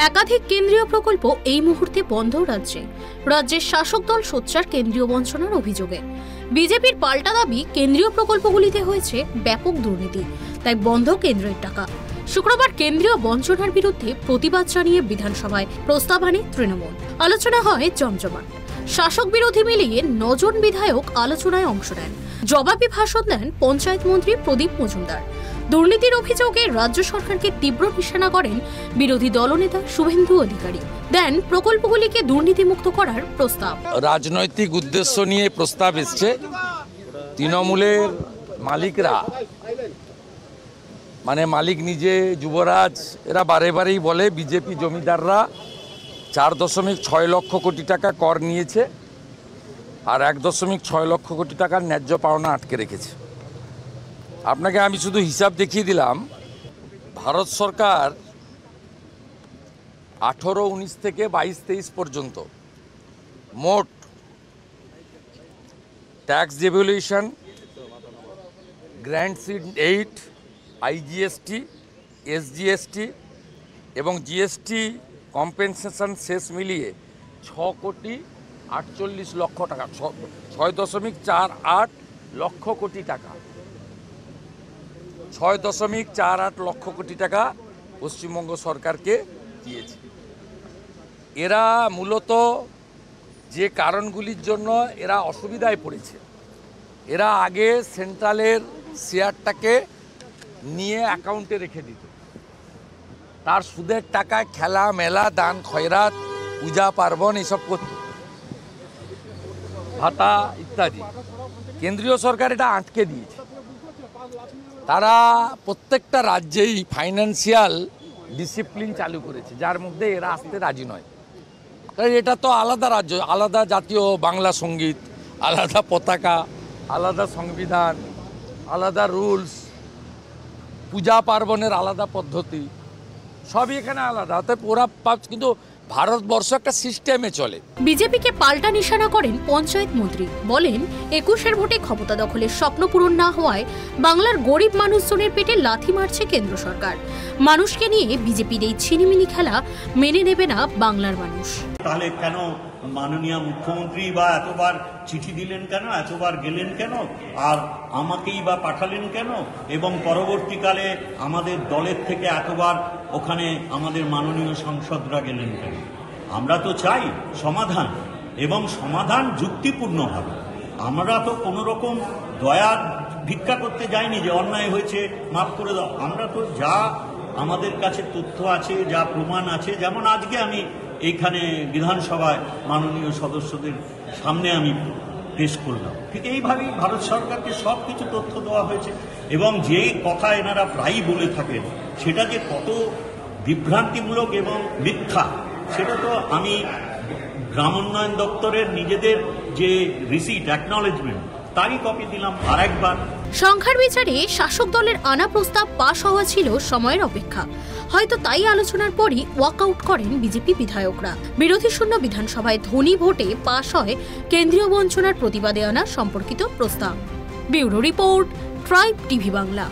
একাধিক কেন্দ্রীয় প্রকল্প এই মুহূর্তে বন্ধ রাজ্যের শাসক দল সোচ্চার কেন্দ্রীয় বঞ্চনার অভিযোগে। বিজেপির পাল্টা দাবি, কেন্দ্রীয় প্রকল্পগুলিতে হয়েছে ব্যাপক দুর্নীতি, তাই বন্ধ কেন্দ্রের টাকা। শুক্রবার কেন্দ্রীয় বঞ্চনার বিরুদ্ধে প্রতিবাদ জানিয়ে বিধানসভায় প্রস্তাব আনে তৃণমূল। আলোচনা হয় জমজমাট। শাসক বিরোধী মিলিয়ে 9 জন বিধায়ক আলোচনায় অংশ নেন। জবাবি ভাষণ দেন পঞ্চায়েত মন্ত্রী প্রদীপ মজুমদার। দুর্নীতির অভিযোগে রাজ্য সরকারকে তীব্র নিশানা করেন বিরোধী দলনেতা শুভেন্দু অধিকারী। দেন প্রকল্পগুলিকে দুর্নীতিমুক্ত করার প্রস্তাব। রাজনৈতিক উদ্দেশ্য নিয়ে প্রস্তাব এসছে। তৃণমূলের মালিকরা, মানে মালিক নিজে, যুবরাজ, এরা বারে বারেই বলে বিজেপি জমিদাররা 4.6 লক্ষ কোটি টাকা কর নিয়েছে আর 1.6 লক্ষ কোটি টাকার ন্যায্য পাওনা আটকে রেখেছে। আপনাকে আমি শুধু হিসাব দেখিয়ে দিলাম। ভারত সরকার 18-19 থেকে 22-23 পর্যন্ত মোট ট্যাক্স ডেভ্যালুয়েশন, গ্র্যান্ট সিড এইড, আইজিএসটি, এসজিএসটি এবং জিএসটি কম্পেনসেশন শেষ মিলিয়ে 6,48 লক্ষ টাকা, 6.48 লক্ষ কোটি টাকা, 6.48 লক্ষ কোটি টাকা পশ্চিমবঙ্গ সরকারকে দিয়েছে। এরা মূলত যে কারণগুলির জন্য এরা অসুবিধায় পড়েছে, এরা আগে সেন্ট্রালের শেয়ারটাকে নিয়ে অ্যাকাউন্টে রেখে দিত, তার সুদের টাকায় খেলা মেলা, দান খয়রাত, পূজা পার্বণ এসব করত, ভাতা ইত্যাদি। কেন্দ্রীয় সরকার এটা আটকে দিয়েছে। তারা প্রত্যেকটা রাজ্যেই ফাইন্যান্সিয়াল ডিসিপ্লিন চালু করেছে, যার মধ্যে এরা আসতে রাজি নয়। কারণ এটা তো আলাদা রাজ্য, আলাদা জাতীয় বাংলা সঙ্গীত, আলাদা পতাকা, আলাদা সংবিধান, আলাদা রুলস, পূজা পার্বণের আলাদা পদ্ধতি, সবই এখানে আলাদা। অর্থাৎ ওরা কিন্তু ভারতবর্ষ একটা সিস্টেমে চলে। বিজেপিকে পাল্টা নিশানা করেন পঞ্চায়েত মন্ত্রী। বলেন, 21-এর ভোটে ক্ষমতা দখলের স্বপ্ন পূরণ না হওয়ায় বাংলার গরিব মানুষজনের পেটে লাথি মারছে কেন্দ্র সরকার। মানুষকে নিয়ে বিজেপির এই ছিনিমিনি খেলা মেনে নেবে না বাংলার মানুষ। তাহলে কেন মাননীয় মুখ্যমন্ত্রী বা এতবার চিঠি দিলেন কেন, এতবার গেলেন কেন, আর আমাকেই বা পাঠালেন কেন, এবং পরবর্তীকালে আমাদের দলের থেকে এতবার ওখানে আমাদের মাননীয় সাংসদরা গেলেন কেন? আমরা তো চাই সমাধান, এবং সমাধান যুক্তিপূর্ণভাবে। আমরা তো কোনো রকম দয়া ভিক্ষা করতে যাইনি যে অন্যায় হয়েছে মাফ করে দাও। আমরা তো যা আমাদের কাছে তথ্য আছে, যা প্রমাণ আছে, যেমন আজকে আমি এইখানে বিধানসভায় মাননীয় সদস্যদের সামনে আমি পেশ করলাম, ঠিক এইভাবেই ভারত সরকারকে সব কিছু তথ্য দেওয়া হয়েছে। এবং যে কথা এনারা প্রায়ই বলে থাকেন, সেটা যে কত বিভ্রান্তিমূলক এবং মিথ্যা, সেটা তো আমি গ্রামোন্নয়ন দপ্তরের নিজেদের যে রিসিট, অ্যাকনলেজমেন্ট, তারই কপি দিলাম আরেকবার। সংখ্যার বিচারে শাসক দলের আনা প্রস্তাব পাশ হওয়া ছিল সময়ের অপেক্ষা। হয়তো তাই আলোচনার পরই ওয়াকআউট করেন বিজেপি বিধায়করা। বিরোধী শূন্য বিধানসভায় ধ্বনি ভোটে পাশ হয় কেন্দ্রীয় বঞ্চনার প্রতিবাদে আনা সম্পর্কিত প্রস্তাব। Bureau report, tribe TV Bangla.